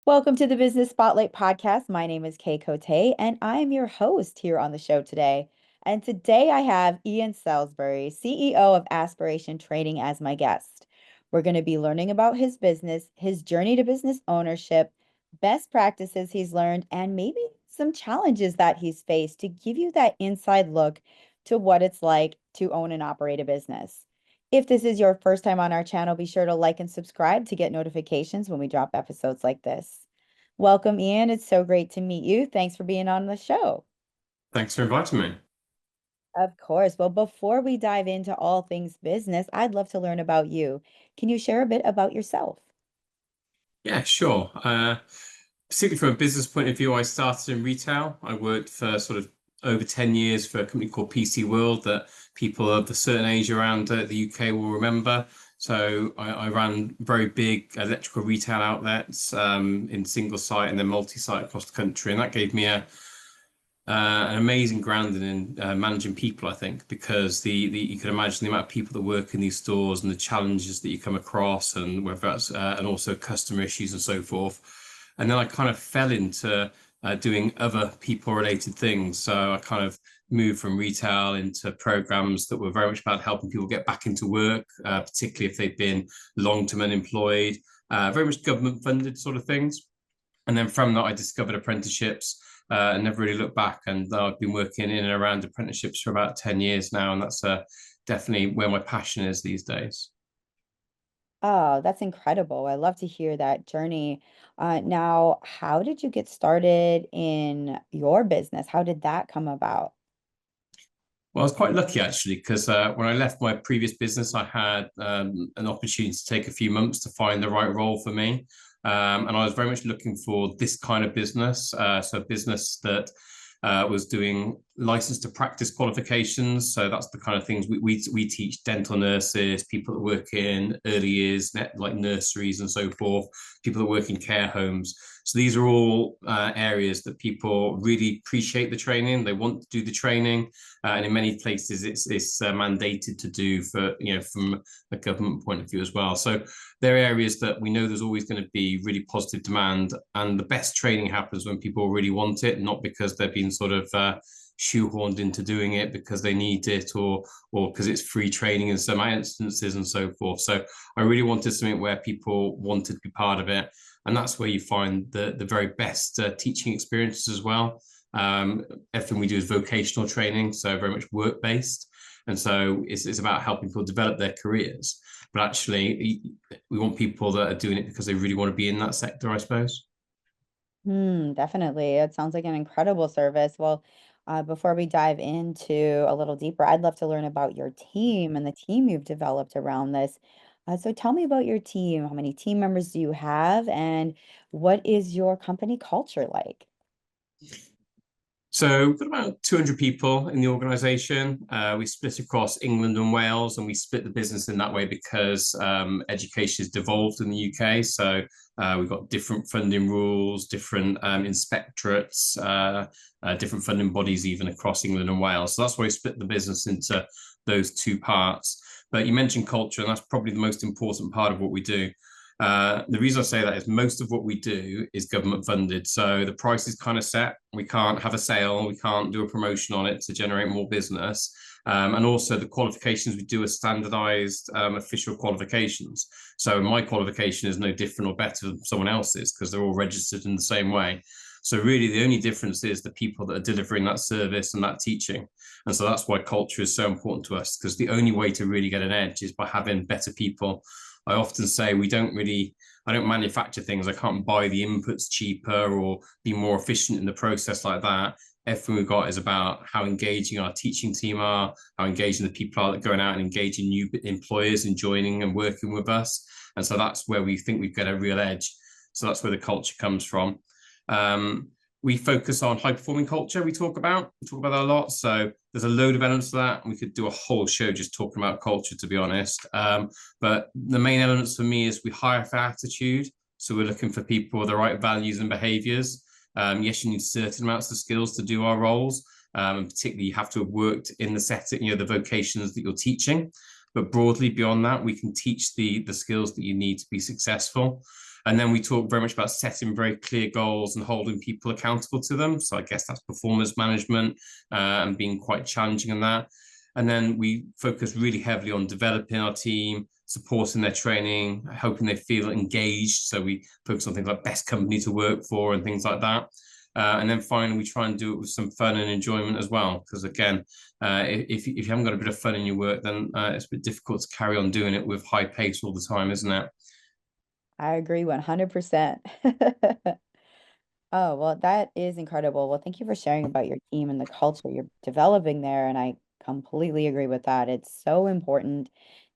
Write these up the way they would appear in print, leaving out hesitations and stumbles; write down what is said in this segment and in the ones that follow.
Welcome to the Business Spotlight podcast. My name is Kay Cote, and I am your host here on the show today. And today I have Ian Salisbury, CEO of Aspiration Training, as my guest. We're going to be learning about his business, his journey to business ownership, best practices he's learned, and maybe some challenges that he's faced to give you that inside look to what it's like to own and operate a business. If this is your first time on our channel, be sure to like and subscribe to get notifications when we drop episodes like this. Welcome, Ian. It's so great to meet you. Thanks for being on the show. Thanks for inviting me. Of course. Well, before we dive into all things business, I'd love to learn about you. Can you share a bit about yourself? Yeah, sure. Particularly from a business point of view, I started in retail. I worked for sort of over 10 years for a company called PC World that people of a certain age around the UK will remember. So I ran very big electrical retail outlets in single site and then multi-site across the country. And that gave me an amazing grounding in managing people, I think, because the you can imagine the amount of people that work in these stores and the challenges that you come across, and whether that's and also customer issues and so forth. And then I kind of fell into doing other people-related things. So I kind of moved from retail into programs that were very much about helping people get back into work, particularly if they've been long-term unemployed, very much government-funded sort of things. And then from that, I discovered apprenticeships and never really looked back. And I've been working in and around apprenticeships for about 10 years now. And that's definitely where my passion is these days. Oh, that's incredible. I love to hear that journey. Now, how did you get started in your business? How did that come about? Well, I was quite lucky actually, because when I left my previous business, I had an opportunity to take a few months to find the right role for me. And I was very much looking for this kind of business. So, a business that was doing license to practice qualifications. So, that's the kind of things we teach dental nurses, people that work in early years, like nurseries and so forth, people that work in care homes. So these are all areas that people really appreciate the training. They want to do the training, and in many places, it's mandated to do for from a government point of view as well. So they're areas that we know there's always going to be really positive demand, and the best training happens when people really want it, not because they've been sort of shoehorned into doing it because they need it or because it's free training in some instances and so forth. So I really wanted something where people wanted to be part of it, and that's where you find the very best teaching experiences as well. Everything we do is vocational training, so very much work based, and so it's about helping people develop their careers. But actually, we want people that are doing it because they really want to be in that sector, I suppose. Definitely. It sounds like an incredible service. Well, before we dive into a little deeper, I'd love to learn about your team and the team you've developed around this. So tell me about your team. How many team members do you have, and what is your company culture like? So we've got about 200 people in the organisation. We split across England and Wales, and we split the business in that way because education has devolved in the UK. So we've got different funding rules, different inspectorates, different funding bodies even across England and Wales. So that's why we split the business into those two parts. But you mentioned culture, and that's probably the most important part of what we do. The reason I say that is most of what we do is government funded. So the price is kind of set. We can't have a sale, we can't do a promotion on it to generate more business. And also the qualifications we do are standardized official qualifications. So my qualification is no different or better than someone else's because they're all registered in the same way. So really the only difference is the people that are delivering that service and that teaching. And so that's why culture is so important to us, because the only way to really get an edge is by having better people. I often say I don't manufacture things. I can't buy the inputs cheaper or be more efficient in the process like that. Everything we've got is about how engaging our teaching team are, how engaging the people are that are going out and engaging new employers and joining and working with us. And so that's where we think we've got a real edge. So that's where the culture comes from. Um, we focus on high performing culture. We talk about that a lot. So there's a load of elements to that. We could do a whole show just talking about culture, to be honest. But the main elements for me is we hire for attitude. So we're looking for people with the right values and behaviors. Yes, you need certain amounts of skills to do our roles. And particularly you have to have worked in the setting, the vocations that you're teaching. But broadly beyond that, we can teach the skills that you need to be successful. And then we talk very much about setting very clear goals and holding people accountable to them. So I guess that's performance management and being quite challenging in that. And then we focus really heavily on developing our team, supporting their training, hoping they feel engaged. So we focus on things like best company to work for and things like that. And then finally, we try and do it with some fun and enjoyment as well. Because again, if you haven't got a bit of fun in your work, then it's a bit difficult to carry on doing it with high pace all the time, isn't it? I agree 100%. Oh, well, that is incredible. Well, thank you for sharing about your team and the culture you're developing there. And I completely agree with that. It's so important.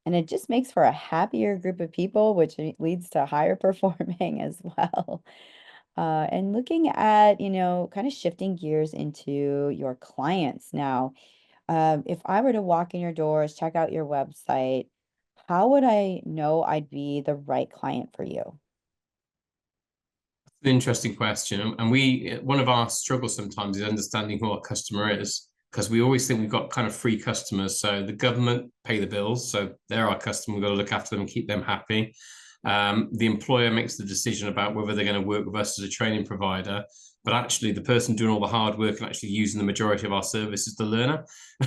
And it just makes for a happier group of people, which leads to higher performing as well. And looking at, kind of shifting gears into your clients now. If I were to walk in your doors, check out your website, how would I know I'd be the right client for you? An interesting question. And one of our struggles sometimes is understanding who our customer is, because we always think we've got kind of free customers. So the government pay the bills, so they're our customer. We've got to look after them and keep them happy. The employer makes the decision about whether they're going to work with us as a training provider. But actually, the person doing all the hard work and actually using the majority of our service is the learner,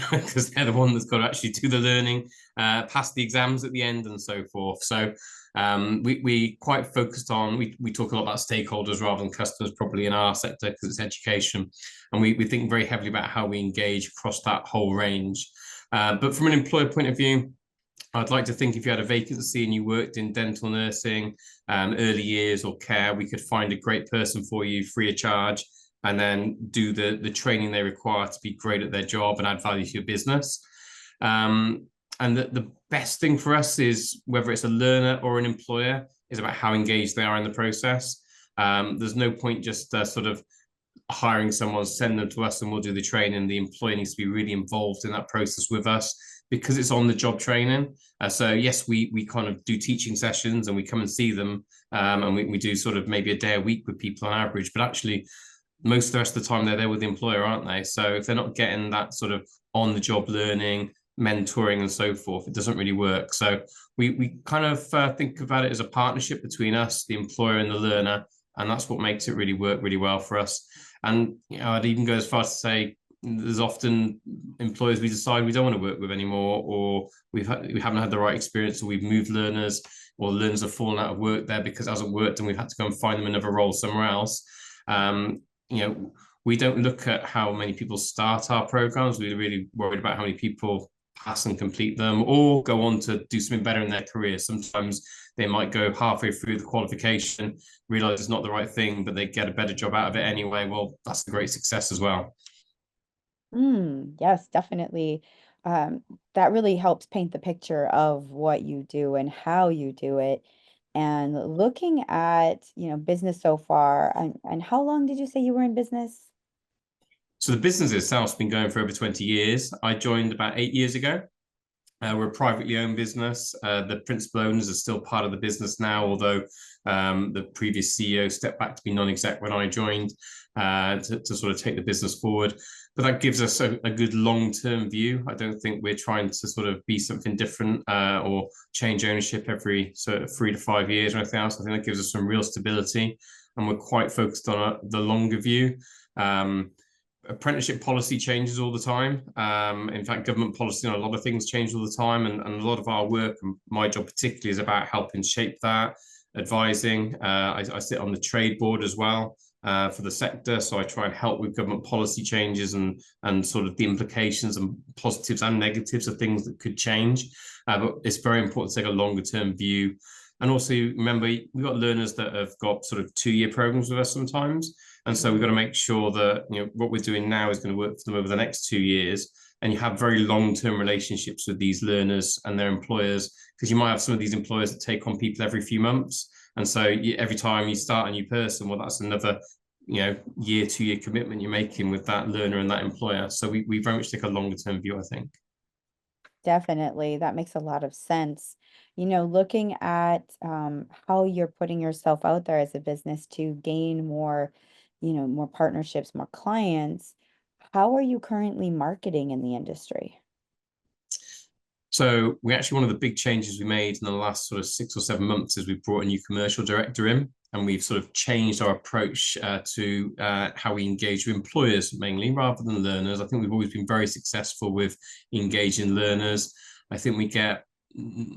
because they're the one that's got to actually do the learning, pass the exams at the end, and so forth. So we quite focused on, we talk a lot about stakeholders rather than customers, probably in our sector because it's education, and we think very heavily about how we engage across that whole range. But from an employer point of view, I'd like to think if you had a vacancy and you worked in dental nursing, early years or care, we could find a great person for you free of charge, and then do the training they require to be great at their job and add value to your business. And the best thing for us is, whether it's a learner or an employer, is about how engaged they are in the process. There's no point just sort of hiring someone, send them to us and we'll do the training. The employee needs to be really involved in that process with us, because it's on the job training. So yes, we kind of do teaching sessions and we come and see them, and we do sort of maybe a day a week with people on average, but actually most of the rest of the time they're there with the employer, aren't they? So if they're not getting that sort of on the job learning, mentoring and so forth, it doesn't really work. So we kind of think about it as a partnership between us, the employer and the learner, and that's what makes it really work really well for us. And I'd even go as far as to say there's often employers we decide we don't want to work with anymore, or we haven't had the right experience, or we've moved learners, or learners have fallen out of work there because it hasn't worked and we've had to go and find them another role somewhere else. Um, we don't look at how many people start our programs. We're really worried about how many people pass and complete them or go on to do something better in their career. Sometimes they might go halfway through the qualification, realize it's not the right thing, but they get a better job out of it anyway. Well, that's a great success as well. Yes, definitely. Um, that really helps paint the picture of what you do and how you do it. And looking at, business so far, and how long did you say you were in business? So the business itself has been going for over 20 years. I joined about 8 years ago. We're a privately owned business. The principal owners are still part of the business now, although the previous CEO stepped back to be non-exec when I joined, to sort of take the business forward. But that gives us a good long-term view. I don't think we're trying to sort of be something different, or change ownership every sort of 3 to 5 years or anything else. I think that gives us some real stability, and we're quite focused on the longer view. Apprenticeship policy changes all the time. In fact, government policy on a lot of things change all the time, and a lot of our work, and my job particularly, is about helping shape that, advising. I sit on the trade board as well, for the sector, so I try and help with government policy changes and sort of the implications and positives and negatives of things that could change. But it's very important to take a longer term view. And also remember, we've got learners that have got sort of 2 year programs with us sometimes. And so we've got to make sure that what we're doing now is going to work for them over the next 2 years. And you have very long-term relationships with these learners and their employers, because you might have some of these employers that take on people every few months. And so every time you start a new person, well, that's another year, 2 year commitment you're making with that learner and that employer. So we very much take a longer term view, I think. Definitely. That makes a lot of sense. Looking at how you're putting yourself out there as a business to gain more, more partnerships, more clients, how are you currently marketing in the industry? So we actually, one of the big changes we made in the last sort of 6 or 7 months is we brought a new commercial director in. and we've sort of changed our approach to how we engage with employers mainly rather than learners. I think we've always been very successful with engaging learners. I think we get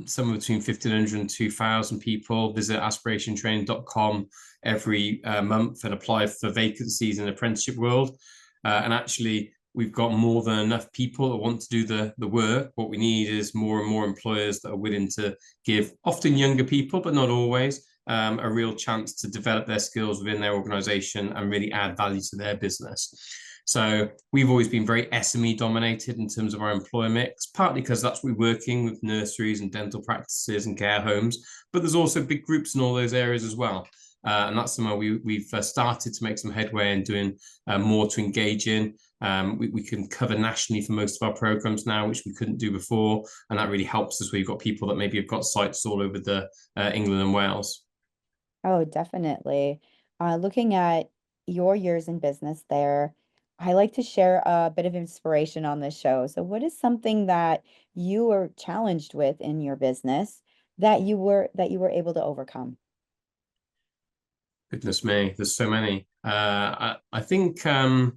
somewhere between 1,500 and 2,000 people visit aspirationtraining.com every month and apply for vacancies in the apprenticeship world. And actually, we've got more than enough people that want to do the work. What we need is more and more employers that are willing to give often younger people, but not always, a real chance to develop their skills within their organization and really add value to their business. So we've always been very SME dominated in terms of our employer mix, partly because that's what we're working with nurseries and dental practices and care homes, but there's also big groups in all those areas as well. And that's somewhere we've started to make some headway in doing more to engage in. We can cover nationally for most of our programs now, which we couldn't do before. And that really helps us. We've got people that maybe have got sites all over the England and Wales. Oh, definitely. Looking at your years in business there, I like to share a bit of inspiration on this show. So, what is something that you were challenged with in your business that you were able to overcome? Goodness me, there's so many. I think one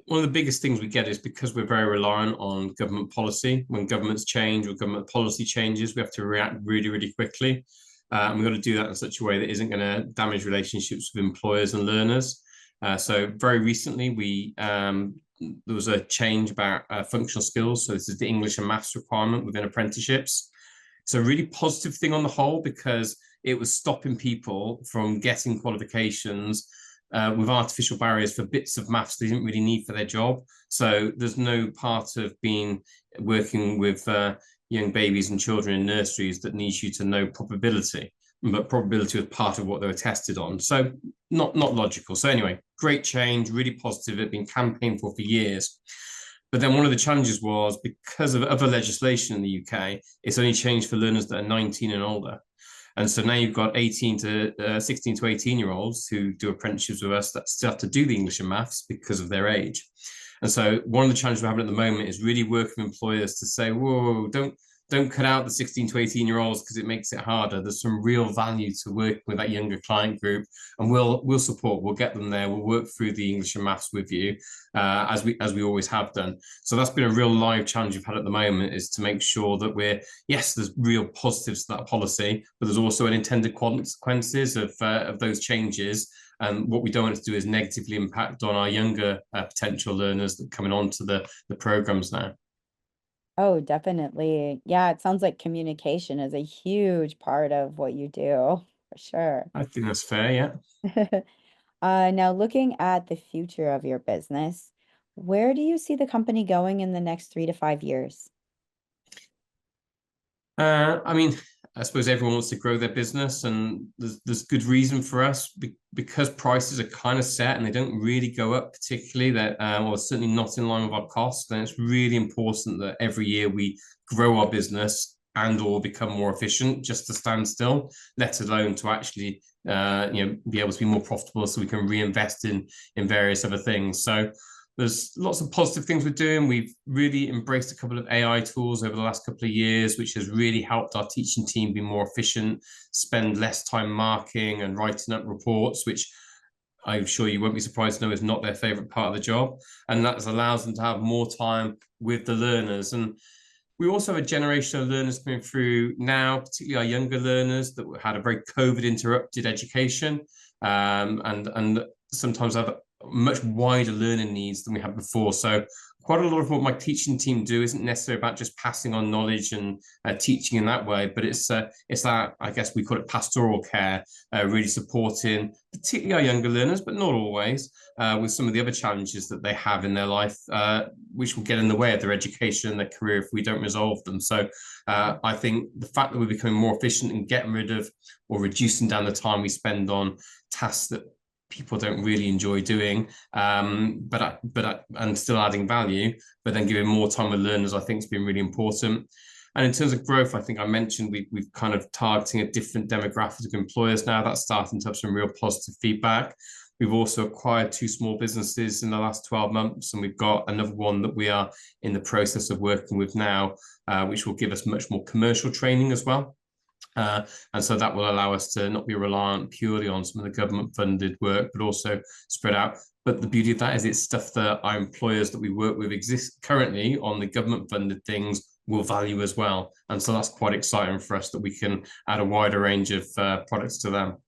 of the biggest things we get is because we're very reliant on government policy. When governments change or government policy changes, we have to react really, really quickly. And we've got to do that in such a way that isn't going to damage relationships with employers and learners. So very recently, there was a change about functional skills. So this is the English and maths requirement within apprenticeships. It's a really positive thing on the whole because it was stopping people from getting qualifications with artificial barriers for bits of maths they didn't really need for their job. So there's no part of working with young babies and children in nurseries that needs you to know probability, but probability was part of what they were tested on. So not logical. So anyway, great change, really positive. It's been campaigned for years. But then one of the challenges was because of other legislation in the UK, it's only changed for learners that are 19 and older. And so now you've got 16 to 18-year-olds who do apprenticeships with us that still have to do the English and maths because of their age. And so one of the challenges we're having at the moment is really working with employers to say, whoa, don't cut out the 16 to 18-year-olds because it makes it harder. There's some real value to working with that younger client group, and we'll support. We'll get them there. We'll work through the English and maths with you, as we always have done. So that's been a real live challenge we've had at the moment, is to make sure that there's real positives to that policy, but there's also unintended consequences of those changes. And what we don't want to do is negatively impact on our younger potential learners that are coming onto the programs now. Oh, definitely. Yeah, it sounds like communication is a huge part of what you do, for sure. I think that's fair, yeah. Now, looking at the future of your business, where do you see the company going in the next 3 to 5 years? I mean, I suppose everyone wants to grow their business, and there's good reason for us because prices are kind of set and they don't really go up particularly. That or certainly not in line with our costs. Then it's really important that every year we grow our business and or become more efficient. Just to stand still, let alone to actually be able to be more profitable, so we can reinvest in various other things. So there's lots of positive things we're doing. We've really embraced a couple of AI tools over the last couple of years, which has really helped our teaching team be more efficient, spend less time marking and writing up reports, which I'm sure you won't be surprised to know is not their favorite part of the job. And that allows them to have more time with the learners. And we also have a generation of learners coming through now, particularly our younger learners that had a very COVID interrupted education, and sometimes have much wider learning needs than we had before. So quite a lot of what my teaching team do isn't necessarily about just passing on knowledge and teaching in that way, but it's that, I guess we call it pastoral care, really supporting particularly our younger learners, but not always, with some of the other challenges that they have in their life, which will get in the way of their education and their career if we don't resolve them. So I think the fact that we're becoming more efficient and getting rid of or reducing down the time we spend on tasks that people don't really enjoy doing, and still adding value, but then giving more time with learners, I think has been really important. And in terms of growth, I think I mentioned we've kind of targeting a different demographic of employers now. That's starting to have some real positive feedback. We've also acquired 2 small businesses in the last 12 months, and we've got another one that we are in the process of working with now, which will give us much more commercial training as well. And so that will allow us to not be reliant purely on some of the government funded work, but also spread out. But the beauty of that is it's stuff that our employers that we work with exist currently on the government funded things will value as well. And so that's quite exciting for us that we can add a wider range of products to them.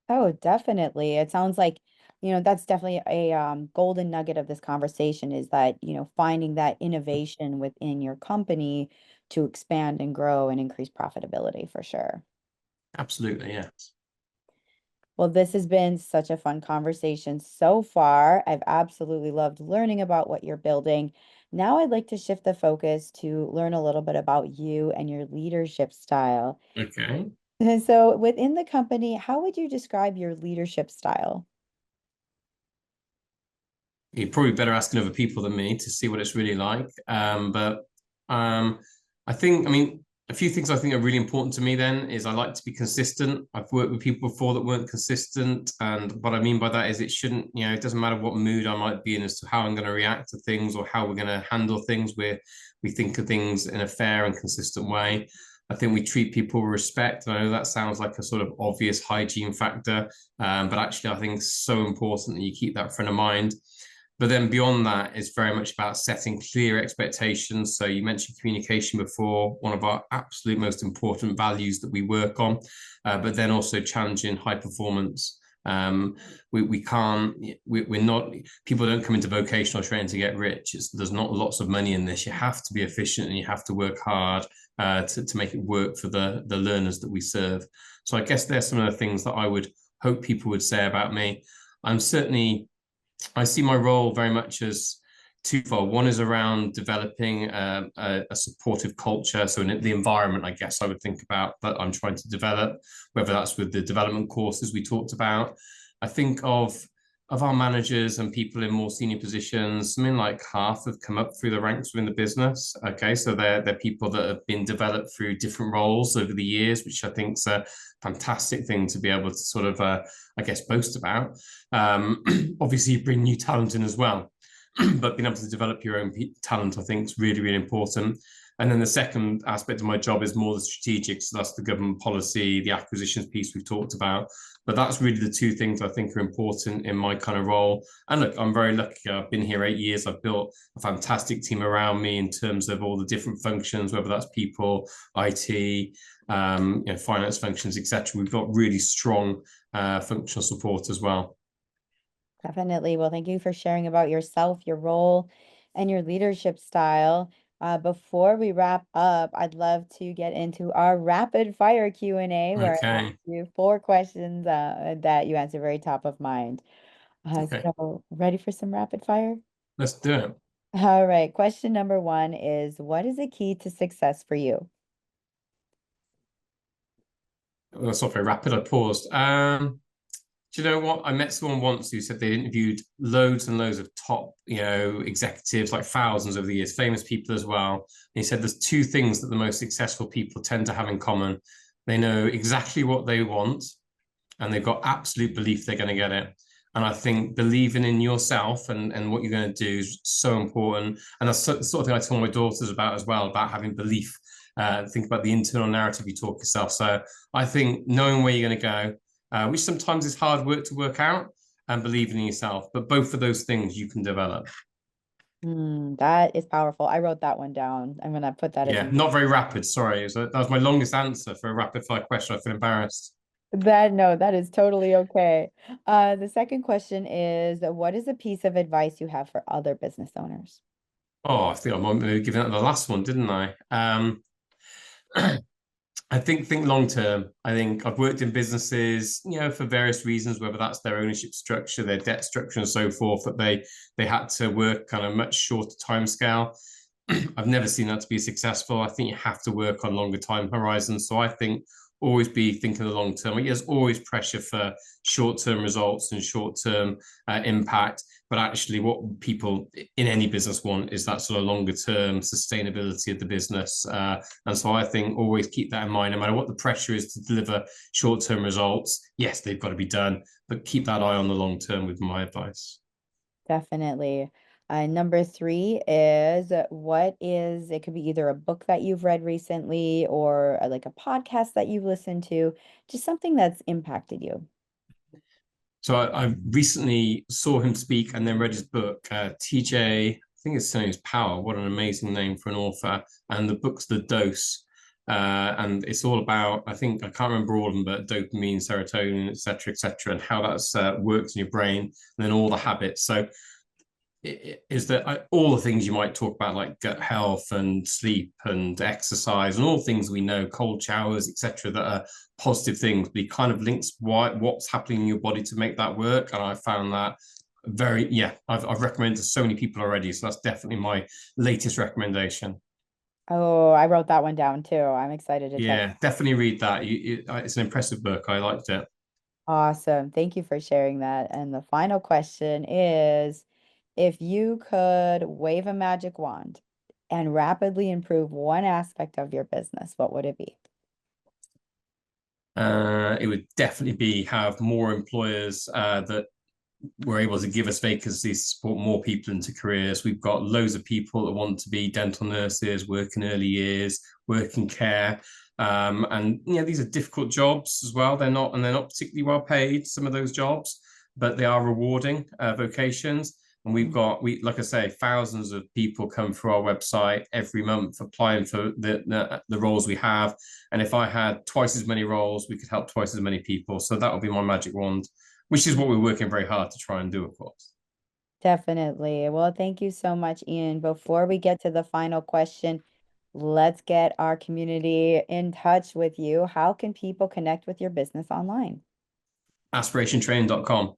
Oh, definitely. It sounds like, that's definitely a golden nugget of this conversation is that, finding that innovation within your company to expand and grow and increase profitability for sure. Absolutely, yes. Well, this has been such a fun conversation so far. I've absolutely loved learning about what you're building. Now I'd like to shift the focus to learn a little bit about you and your leadership style. Okay. So, within the company, how would you describe your leadership style? You're probably better asking other people than me to see what it's really like. But I think, I mean, a few things I think are really important to me then is I like to be consistent. I've worked with people before that weren't consistent. And what I mean by that is it shouldn't, it doesn't matter what mood I might be in as to how I'm going to react to things or how we're going to handle things. We think of things in a fair and consistent way. I think we treat people with respect. And I know that sounds like a sort of obvious hygiene factor, but actually I think it's so important that you keep that front of mind. But then beyond that, it's very much about setting clear expectations. So you mentioned communication before, one of our absolute most important values that we work on, but then also challenging high performance. We can't, we're not, people don't come into vocational training to get rich. There's not lots of money in this. You have to be efficient and you have to work hard to make it work for the learners that we serve. So I guess there's some of the things that I would hope people would say about me. I'm certainly I see my role very much as twofold. One is around developing a supportive culture. So in the environment, I guess I would think about that I'm trying to develop, whether that's with the development courses we talked about. I think of our managers and people in more senior positions, something like half have come up through the ranks within the business. Okay, so they're people that have been developed through different roles over the years, which I think is a fantastic thing to be able to sort of, I guess, boast about. Obviously, you bring new talent in as well, but being able to develop your own talent, I think, is really, really important. And then the second aspect of my job is more the strategic. So that's the government policy, the acquisitions piece we've talked about. But that's really the two things I think are important in my kind of role. And look, I'm very lucky. I've been here 8 years. I've built a fantastic team around me in terms of all the different functions, whether that's people, IT, finance functions, etc. We've got really strong functional support as well. Definitely. Well, thank you for sharing about yourself, your role, and your leadership style. Before we wrap up, I'd love to get into our rapid fire Q&A where I ask Okay. you 4 questions that you answer very top of mind. Okay. So ready for some rapid fire? Let's do it. All right. Question number one is, what is the key to success for you? That's not very rapid. I paused. Do you know what? I met someone once who said they interviewed loads and loads of top, executives, like thousands over the years, famous people as well. And he said there's two things that the most successful people tend to have in common. They know exactly what they want, and they've got absolute belief they're going to get it. And I think believing in yourself and what you're going to do is so important. And that's the sort of thing I tell my daughters about as well, about having belief. Think about the internal narrative you talk yourself. So I think knowing where you're going to go, which sometimes is hard work to work out, and believing in yourself. But both of those things you can develop. That is powerful. I wrote that one down. I'm gonna put that as Yeah, not very rapid. Sorry, that was my longest answer for a rapid fire question. I feel embarrassed. that. No, that is totally okay. The second question is, what is a piece of advice you have for other business owners? Oh, I think I might have given that the last one, didn't I? I think long term. I think I've worked in businesses, for various reasons, whether that's their ownership structure, their debt structure, and so forth, that they had to work kind of much shorter time scale. I've never seen that to be successful. I think you have to work on longer time horizons. So I think always be thinking the long term. There's always pressure for short term results and short term impact. But actually, what people in any business want is that sort of longer term sustainability of the business. And so I think always keep that in mind, no matter what the pressure is to deliver short term results. Yes, they've got to be done, but keep that eye on the long term with my advice. Definitely. Number three is it could be either a book that you've read recently or like a podcast that you've listened to, just something that's impacted you. So I recently saw him speak and then read his book, TJ, I think his name is Power. What an amazing name for an author. And the book's The Dose. And it's all about, I think, I can't remember all of them, but dopamine, serotonin, et cetera, and how that's works in your brain, and then all the habits. So is that all the things you might talk about, like gut health and sleep and exercise and all things we know, cold showers, etc., that are positive things, but he kind of links what's happening in your body to make that work. And I found that I've recommended to so many people already. So that's definitely my latest recommendation. Oh, I wrote that one down too. I'm excited to check. Yeah, definitely read that. It's an impressive book. I liked it. Awesome. Thank you for sharing that. And the final question is, if you could wave a magic wand and rapidly improve one aspect of your business, what would it be? It would definitely be have more employers that we're able to give us vacancies to support more people into careers. We've got loads of people that want to be dental nurses, work in early years, work in care. And these are difficult jobs as well. They're not particularly well paid, some of those jobs, but they are rewarding vocations. And like I say, thousands of people come through our website every month applying for the roles we have. And if I had twice as many roles, we could help twice as many people. So that would be my magic wand, which is what we're working very hard to try and do, of course. Definitely. Well, thank you so much, Ian. Before we get to the final question, let's get our community in touch with you. How can people connect with your business online? Aspirationtraining.com.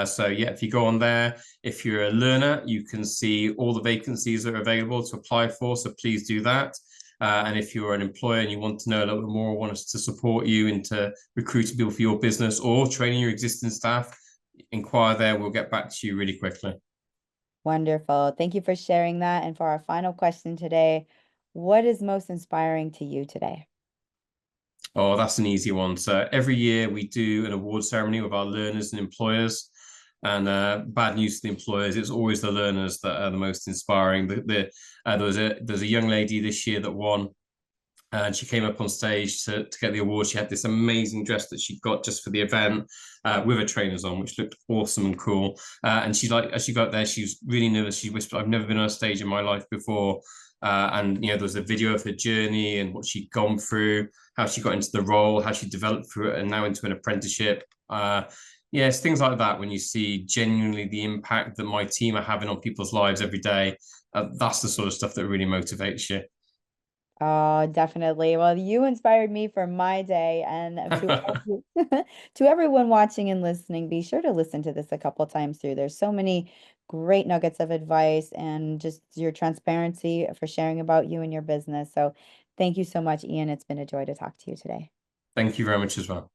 So yeah, if you go on there, if you're a learner, you can see all the vacancies that are available to apply for. So please do that. And if you're an employer and you want to know a little bit more, want us to support you into recruiting people for your business or training your existing staff, inquire there. We'll get back to you really quickly. Wonderful. Thank you for sharing that. And for our final question today, what is most inspiring to you today? Oh, that's an easy one. So every year we do an award ceremony with our learners and employers. And bad news to the employers, it's always the learners that are the most inspiring. There's a young lady this year that won, and she came up on stage to get the award. She had this amazing dress that she got just for the event with her trainers on, which looked awesome and cool. And as she got there, she was really nervous. She whispered, "I've never been on a stage in my life before." And there was a video of her journey and what she'd gone through, how she got into the role, how she developed through it, and now into an apprenticeship. It's things like that when you see genuinely the impact that my team are having on people's lives every day. That's the sort of stuff that really motivates you. Oh, definitely. Well, you inspired me for my day. And to everyone watching and listening, be sure to listen to this a couple times through. There's so many great nuggets of advice and just your transparency for sharing about you and your business. So thank you so much, Ian. It's been a joy to talk to you today. Thank you very much as well.